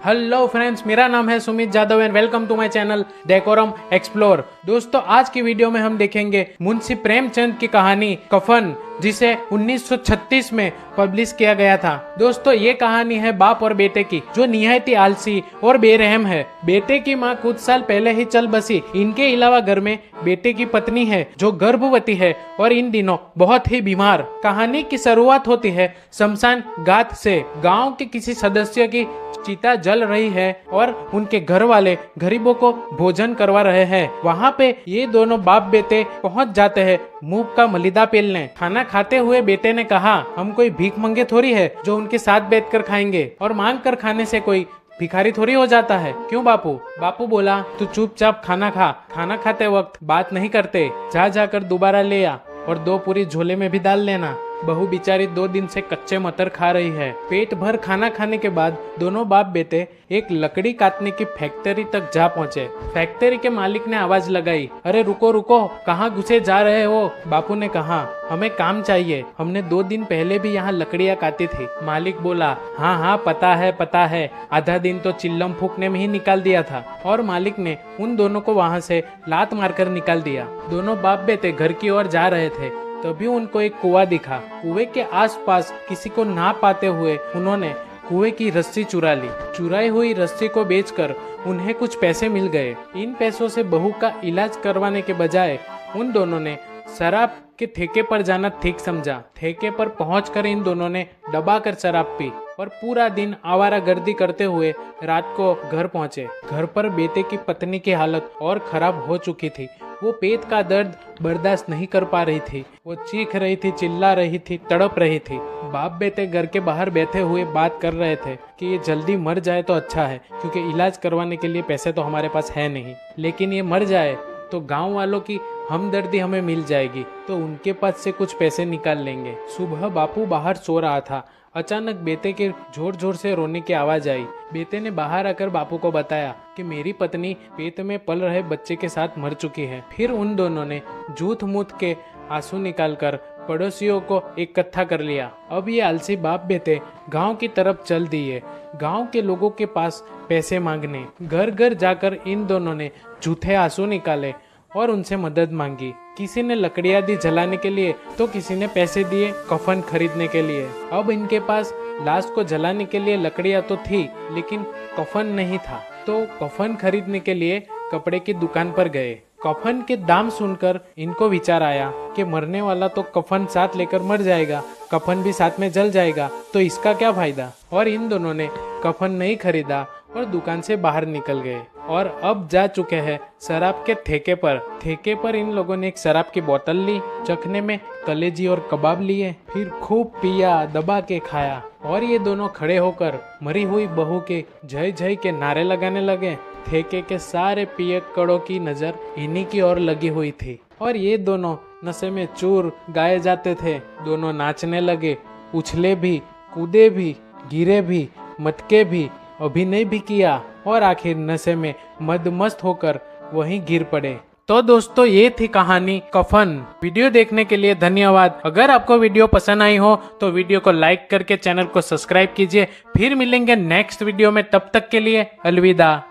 Hello friends, मेरा नाम है Sumit Jadhav and welcome to my channel Decorum Explore. दोस्तों, आज की वीडियो में हम देखेंगे मुंशी प्रेमचंद की कहानी कफन, जिसे 1936 में पब्लिश किया गया था। दोस्तों, ये कहानी है बाप और बेटे की, जो निहायत ही आलसी और बेरहम है। बेटे की माँ कुछ साल पहले ही चल बसी। इनके अलावा घर में बेटे की पत्नी है जो गर्भवती है और इन दिनों बहुत ही बीमार। कहानी की शुरुआत होती है शमशान घाट से। गांव के किसी सदस्य की चिता जल रही है और उनके घर वाले गरीबों को भोजन करवा रहे हैं। वहाँ पे ये दोनों बाप बेटे पहुँच जाते हैं मुंह का मलिदा पेलने। खाना खाते हुए बेटे ने कहा, हम कोई भीख मंगे थोड़ी है जो उनके साथ बैठकर खाएंगे, और मांग कर खाने से कोई भिखारी थोड़ी हो जाता है। क्यों बापू? बापू बोला, तू चुपचाप खाना खा। खाना खाते वक्त बात नहीं करते। जा जाकर दोबारा ले आ और 2 पूरी झोले में भी डाल लेना। बहू बेचारी 2 दिन से कच्चे मटर खा रही है। पेट भर खाना खाने के बाद दोनों बाप बेटे एक लकड़ी काटने की फैक्ट्री तक जा पहुंचे। फैक्ट्री के मालिक ने आवाज लगाई, अरे रुको रुको, कहाँ घुसे जा रहे हो? बापू ने कहा, हमें काम चाहिए, हमने 2 दिन पहले भी यहाँ लकड़ियाँ काटी थी। मालिक बोला, हाँ हाँ पता है, आधा दिन तो चिल्लम फूकने में ही निकाल दिया था। और मालिक ने उन दोनों को वहाँ से लात मारकर निकाल दिया। दोनों बाप बेटे घर की ओर जा रहे थे, तभी उनको एक कुआं दिखा। कुएं के आसपास किसी को ना पाते हुए उन्होंने कुएं की रस्सी चुरा ली। चुराई हुई रस्सी को बेचकर उन्हें कुछ पैसे मिल गए। इन पैसों से बहू का इलाज करवाने के बजाय उन दोनों ने शराब के ठेके पर जाना ठीक समझा। ठेके पर पहुंचकर इन दोनों ने दबाकर शराब पी और पूरा दिन आवारागर्दी करते हुए रात को घर पहुंचे। घर पर बेटे की पत्नी की हालत और खराब हो चुकी थी। वो पेट का दर्द बर्दाश्त नहीं कर पा रही थी। वो चीख रही थी, चिल्ला रही थी, तड़प रही थी। बाप बेटे घर के बाहर बैठे हुए बात कर रहे थे कि ये जल्दी मर जाए तो अच्छा है, क्योंकि इलाज करवाने के लिए पैसे तो हमारे पास है नहीं, लेकिन ये मर जाए तो गांव वालों की हमदर्दी हमें मिल जाएगी, तो उनके पास से कुछ पैसे निकाल लेंगे। सुबह बापू बाहर सो रहा था। अचानक बेटे के जोर जोर से रोने की आवाज आई। बेटे ने बाहर आकर बापू को बताया कि मेरी पत्नी पेट में पल रहे बच्चे के साथ मर चुकी है। फिर उन दोनों ने झूठ मूठ के आंसू निकालकर पड़ोसियों को इकट्ठा कर लिया। अब ये आलसी बाप बेटे गांव की तरफ चल दिए, गांव के लोगों के पास पैसे मांगने। घर घर जाकर इन दोनों ने झूठे आंसू निकाले और उनसे मदद मांगी। किसी ने लकड़ियां दी जलाने के लिए, तो किसी ने पैसे दिए कफन खरीदने के लिए। अब इनके पास लाश को जलाने के लिए लकड़ियां तो थी, लेकिन कफन नहीं था, तो कफन खरीदने के लिए कपड़े की दुकान पर गए। कफन के दाम सुनकर इनको विचार आया कि मरने वाला तो कफन साथ लेकर मर जाएगा, कफन भी साथ में जल जाएगा, तो इसका क्या फायदा। और इन दोनों ने कफन नहीं खरीदा और दुकान से बाहर निकल गए और अब जा चुके हैं शराब के ठेके पर। ठेके पर इन लोगों ने एक शराब की बोतल ली, चखने में कलेजी और कबाब लिए, फिर खूब पिया, दबा के खाया। और ये दोनों खड़े होकर मरी हुई बहू के जय जय के नारे लगाने लगे। ठेके के सारे पियक्कड़ों की नजर इन्हीं की ओर लगी हुई थी और ये दोनों नशे में चूर गाए जाते थे। दोनों नाचने लगे, उछले भी, कूदे भी, गिरे भी, मटके भी, अभिनय भी किया और आखिर नशे में मदमस्त होकर वहीं गिर पड़े। तो दोस्तों, ये थी कहानी कफन। वीडियो देखने के लिए धन्यवाद। अगर आपको वीडियो पसंद आई हो तो वीडियो को लाइक करके चैनल को सब्सक्राइब कीजिए। फिर मिलेंगे नेक्स्ट वीडियो में, तब तक के लिए अलविदा।